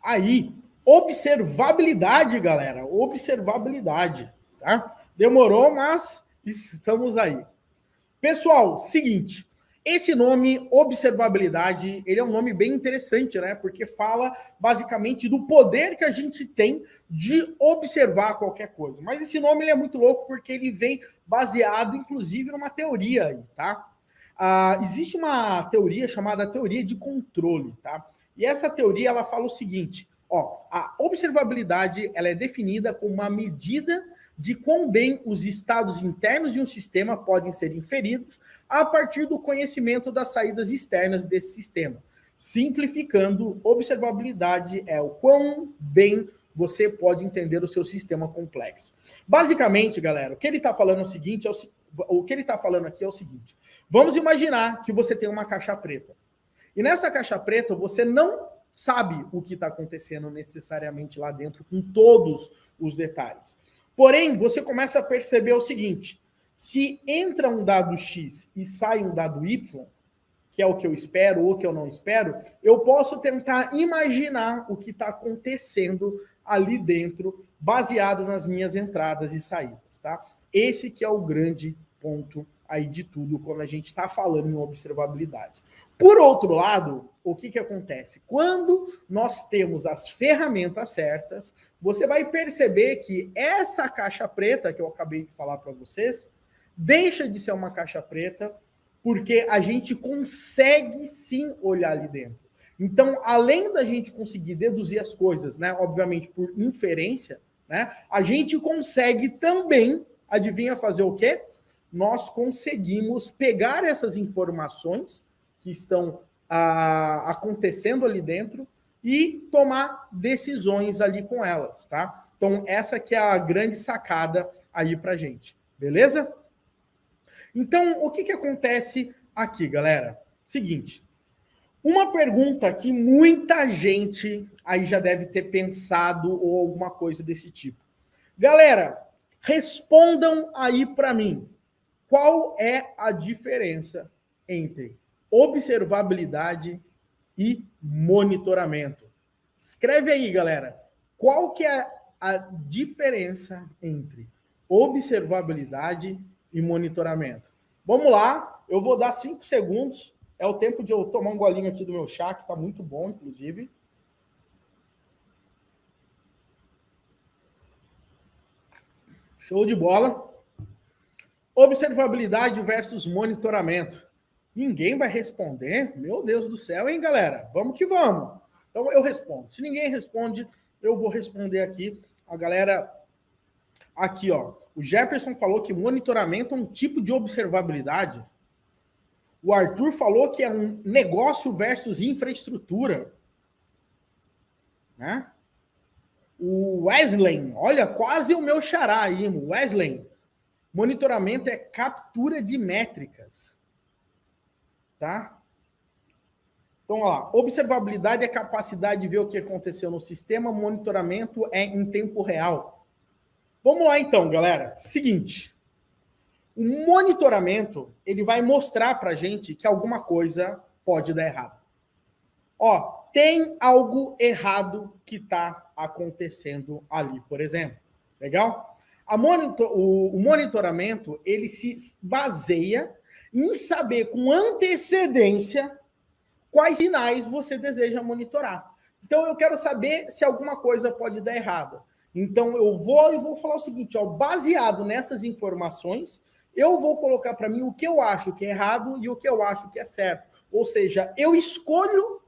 aí. Observabilidade, galera. Observabilidade, tá? Demorou, mas estamos aí. Pessoal, seguinte. Esse nome, observabilidade, ele é um nome bem interessante, né? Porque fala basicamente do poder que a gente tem de observar qualquer coisa. Mas esse nome ele é muito louco porque ele vem baseado, inclusive, numa teoria aí, tá? Existe uma teoria chamada teoria de controle, tá? E essa teoria, ela fala o seguinte, ó, a observabilidade, ela é definida como uma medida de quão bem os estados internos de um sistema podem ser inferidos a partir do conhecimento das saídas externas desse sistema. Simplificando, observabilidade é o quão bem você pode entender o seu sistema complexo. Basicamente, galera, o que ele está falando aqui é o seguinte. Vamos imaginar que você tem uma caixa preta. E nessa caixa preta, você não sabe o que está acontecendo necessariamente lá dentro, com todos os detalhes. Porém, você começa a perceber o seguinte, se entra um dado X e sai um dado Y, que é o que eu espero ou que eu não espero, eu posso tentar imaginar o que está acontecendo ali dentro, baseado nas minhas entradas e saídas, tá? Esse que é o grande ponto aí de tudo quando a gente está falando em observabilidade. Por outro lado, o que acontece? Quando nós temos as ferramentas certas, você vai perceber que essa caixa preta que eu acabei de falar para vocês, deixa de ser uma caixa preta, porque a gente consegue sim olhar ali dentro. Então, além da gente conseguir deduzir as coisas, né, obviamente por inferência, né, a gente consegue também, adivinha fazer o quê? Nós conseguimos pegar essas informações que estão acontecendo ali dentro e tomar decisões ali com elas, tá? Então, essa que é a grande sacada aí pra gente, beleza? Então, o que acontece aqui, galera? Seguinte, uma pergunta que muita gente aí já deve ter pensado ou alguma coisa desse tipo. Galera, respondam aí para mim. Qual é a diferença entre observabilidade e monitoramento? Escreve aí, galera. Qual que é a diferença entre observabilidade e monitoramento? Vamos lá, eu vou dar 5 segundos. É o tempo de eu tomar um golinho aqui do meu chá, que está muito bom, inclusive. Show de bola. Observabilidade versus monitoramento. Ninguém vai responder? Meu Deus do céu, hein, galera? Vamos que vamos. Então, eu respondo. Se ninguém responde, eu vou responder aqui. A galera... Aqui, ó. O Jefferson falou que monitoramento é um tipo de observabilidade. O Arthur falou que é um negócio versus infraestrutura. Né? O Wesley, olha, quase o meu xará aí, Wesley. Monitoramento é captura de métricas. Tá? Então, ó, observabilidade é capacidade de ver o que aconteceu no sistema, monitoramento é em tempo real. Vamos lá então, galera. Seguinte, o monitoramento, ele vai mostrar pra gente que alguma coisa pode dar errado. Ó, tem algo errado que está acontecendo ali, por exemplo. Legal? O monitoramento, ele se baseia em saber com antecedência quais sinais você deseja monitorar. Então, eu quero saber se alguma coisa pode dar errado. Então, eu vou falar o seguinte, ó, baseado nessas informações, eu vou colocar para mim o que eu acho que é errado e o que eu acho que é certo. Ou seja, eu escolho,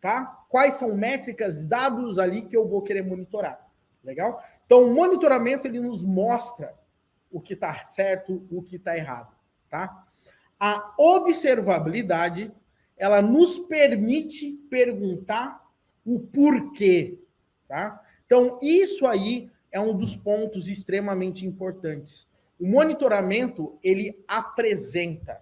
tá, quais são métricas, dados ali que eu vou querer monitorar. Legal? Então, o monitoramento, ele nos mostra o que está certo, o que está errado. Tá? A observabilidade, ela nos permite perguntar o porquê. Tá? Então, isso aí é um dos pontos extremamente importantes. O monitoramento, ele apresenta.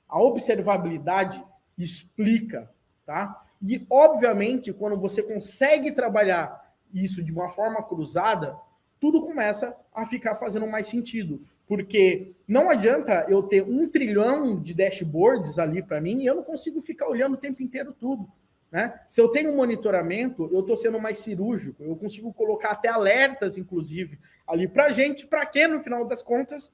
A observabilidade explica. Tá? E, obviamente, quando você consegue trabalhar isso de uma forma cruzada, tudo começa a ficar fazendo mais sentido. Porque não adianta eu ter 1 trilhão de dashboards ali para mim e eu não consigo ficar olhando o tempo inteiro tudo. né? Se eu tenho monitoramento, eu estou sendo mais cirúrgico, eu consigo colocar até alertas, inclusive, ali para a gente, para quê, no final das contas?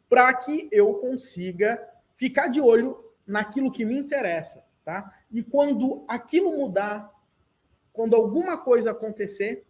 Para que eu consiga ficar de olho naquilo que me interessa, tá? E quando aquilo mudar, quando alguma coisa acontecer,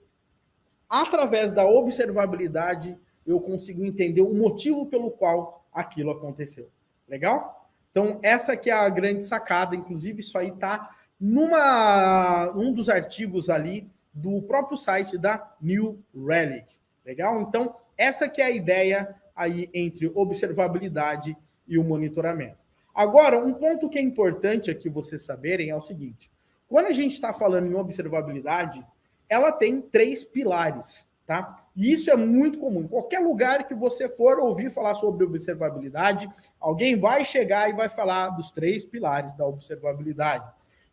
através da observabilidade, eu consigo entender o motivo pelo qual aquilo aconteceu. Legal? Então, essa aqui é a grande sacada. Inclusive, isso aí está num dos artigos ali do próprio site da New Relic. Legal? Então, essa que é a ideia aí entre observabilidade e o monitoramento. Agora, um ponto que é importante aqui vocês saberem é o seguinte. Quando a gente está falando em observabilidade, ela tem 3 pilares, tá? E isso é muito comum. Em qualquer lugar que você for ouvir falar sobre observabilidade, alguém vai chegar e vai falar dos 3 pilares da observabilidade.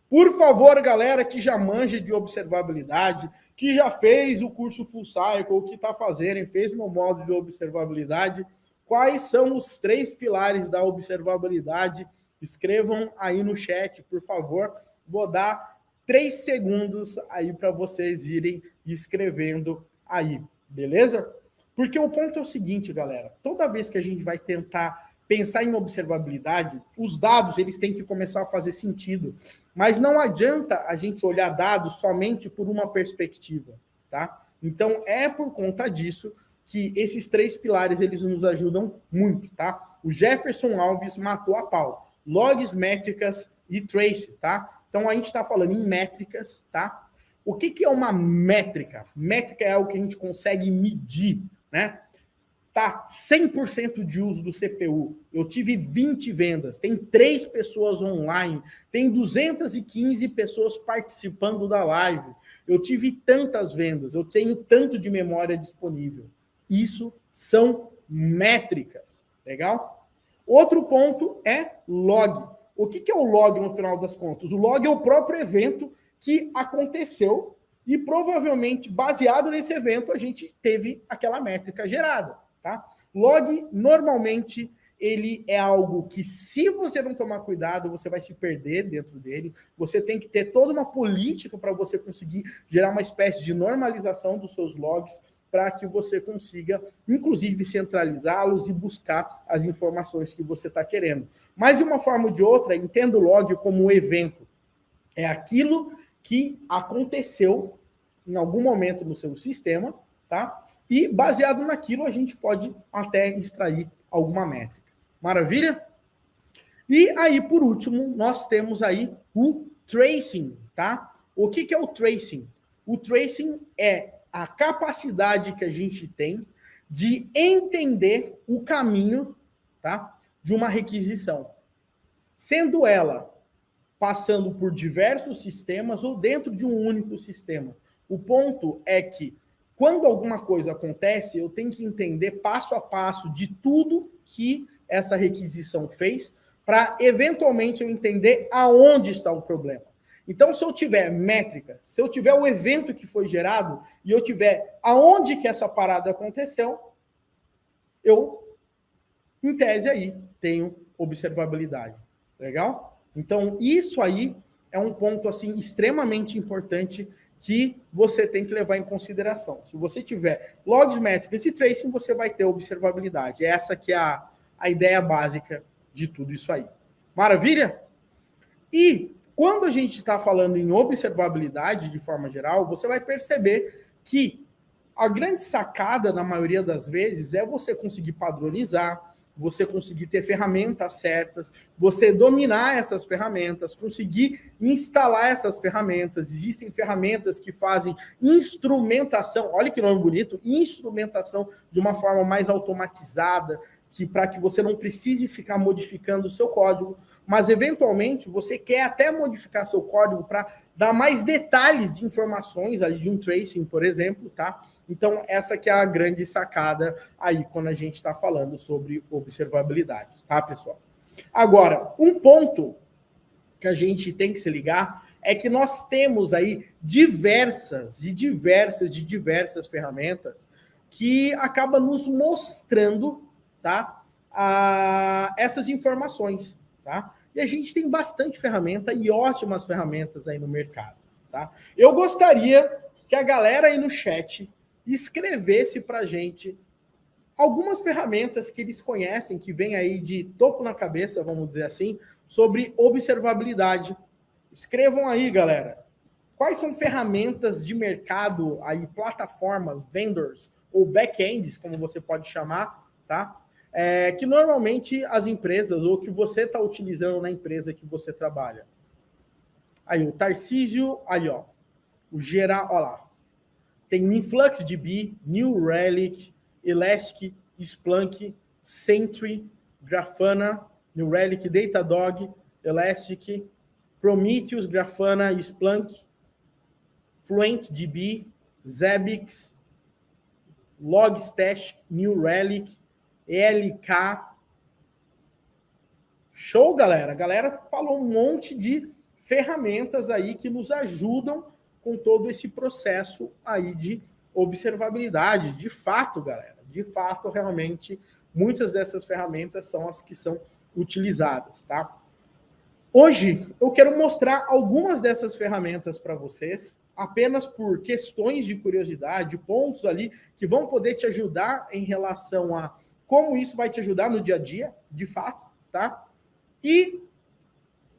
Por favor, galera que já manja de observabilidade, que já fez o curso Full Cycle, que está fazendo, fez meu modo de observabilidade, quais são os 3 pilares da observabilidade? Escrevam aí no chat, por favor. Vou dar 3 segundos aí para vocês irem escrevendo aí, beleza? Porque o ponto é o seguinte, galera. Toda vez que a gente vai tentar pensar em observabilidade, os dados eles têm que começar a fazer sentido. Mas não adianta a gente olhar dados somente por uma perspectiva, tá? Então, é por conta disso que esses 3 pilares eles nos ajudam muito, tá? O Jefferson Alves matou a pau. Logs, métricas e trace, tá? Então, a gente está falando em métricas, tá? O que é uma métrica? Métrica é algo que a gente consegue medir, né? Tá, 100% de uso do CPU. Eu tive 20 vendas, tem 3 pessoas online, tem 215 pessoas participando da live. Eu tive tantas vendas, eu tenho tanto de memória disponível. Isso são métricas, legal? Outro ponto é log. O que é o log no final das contas? O log é o próprio evento que aconteceu e provavelmente, baseado nesse evento, a gente teve aquela métrica gerada. Tá? Log, normalmente, ele é algo que, se você não tomar cuidado, você vai se perder dentro dele. Você tem que ter toda uma política para você conseguir gerar uma espécie de normalização dos seus logs para que você consiga, inclusive, centralizá-los e buscar as informações que você está querendo. Mas, de uma forma ou de outra, entenda o log como um evento. É aquilo que aconteceu em algum momento no seu sistema, tá? E, baseado naquilo, a gente pode até extrair alguma métrica. Maravilha? E aí, por último, nós temos aí o tracing, tá? O que é o tracing? O tracing é a capacidade que a gente tem de entender o caminho, tá, de uma requisição. Sendo ela passando por diversos sistemas ou dentro de um único sistema. O ponto é que, quando alguma coisa acontece, eu tenho que entender passo a passo de tudo que essa requisição fez para, eventualmente, eu entender aonde está o problema. Então, se eu tiver métrica, se eu tiver o evento que foi gerado e eu tiver aonde que essa parada aconteceu, eu, em tese aí, tenho observabilidade. Legal? Então, isso aí é um ponto assim extremamente importante que você tem que levar em consideração. Se você tiver logs, métricas e tracing, você vai ter observabilidade. Essa que é a ideia básica de tudo isso aí. Maravilha? E quando a gente está falando em observabilidade de forma geral, você vai perceber que a grande sacada, na maioria das vezes, é você conseguir padronizar, você conseguir ter ferramentas certas, você dominar essas ferramentas, conseguir instalar essas ferramentas. Existem ferramentas que fazem instrumentação, olha que nome bonito, instrumentação de uma forma mais automatizada, para que você não precise ficar modificando o seu código, mas eventualmente você quer até modificar seu código para dar mais detalhes de informações ali de um tracing, por exemplo, tá? Então, essa que é a grande sacada aí quando a gente está falando sobre observabilidade, tá, pessoal? Agora, um ponto que a gente tem que se ligar é que nós temos aí diversas ferramentas que acabam nos mostrando, tá, essas informações, tá? E a gente tem bastante ferramenta e ótimas ferramentas aí no mercado, tá? Eu gostaria que a galera aí no chat escrevesse para a gente algumas ferramentas que eles conhecem, que vem aí de topo na cabeça, vamos dizer assim, sobre observabilidade. Escrevam aí, galera. Quais são ferramentas de mercado, aí, plataformas, vendors ou back-ends, como você pode chamar, tá? Que normalmente as empresas, ou que você está utilizando na empresa que você trabalha. Aí, o Tarcísio, aí, ó. O geral, ó lá. Tem o InfluxDB, New Relic, Elastic, Splunk, Sentry, Grafana, New Relic, Datadog, Elastic, Prometheus, Grafana, Splunk, FluentDB, Zabbix, Logstash, New Relic, ELK. Show, galera! A galera falou um monte de ferramentas aí que nos ajudam com todo esse processo aí de observabilidade. De fato, galera, de fato, realmente, muitas dessas ferramentas são as que são utilizadas, tá? Hoje, eu quero mostrar algumas dessas ferramentas para vocês, apenas por questões de curiosidade, pontos ali que vão poder te ajudar em relação a como isso vai te ajudar no dia a dia, de fato, tá? E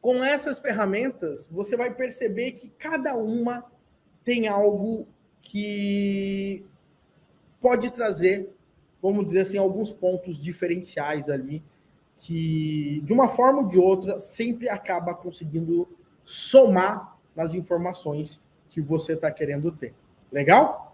com essas ferramentas, você vai perceber que cada uma tem algo que pode trazer, vamos dizer assim, alguns pontos diferenciais ali, que de uma forma ou de outra sempre acaba conseguindo somar nas informações que você está querendo ter. Legal?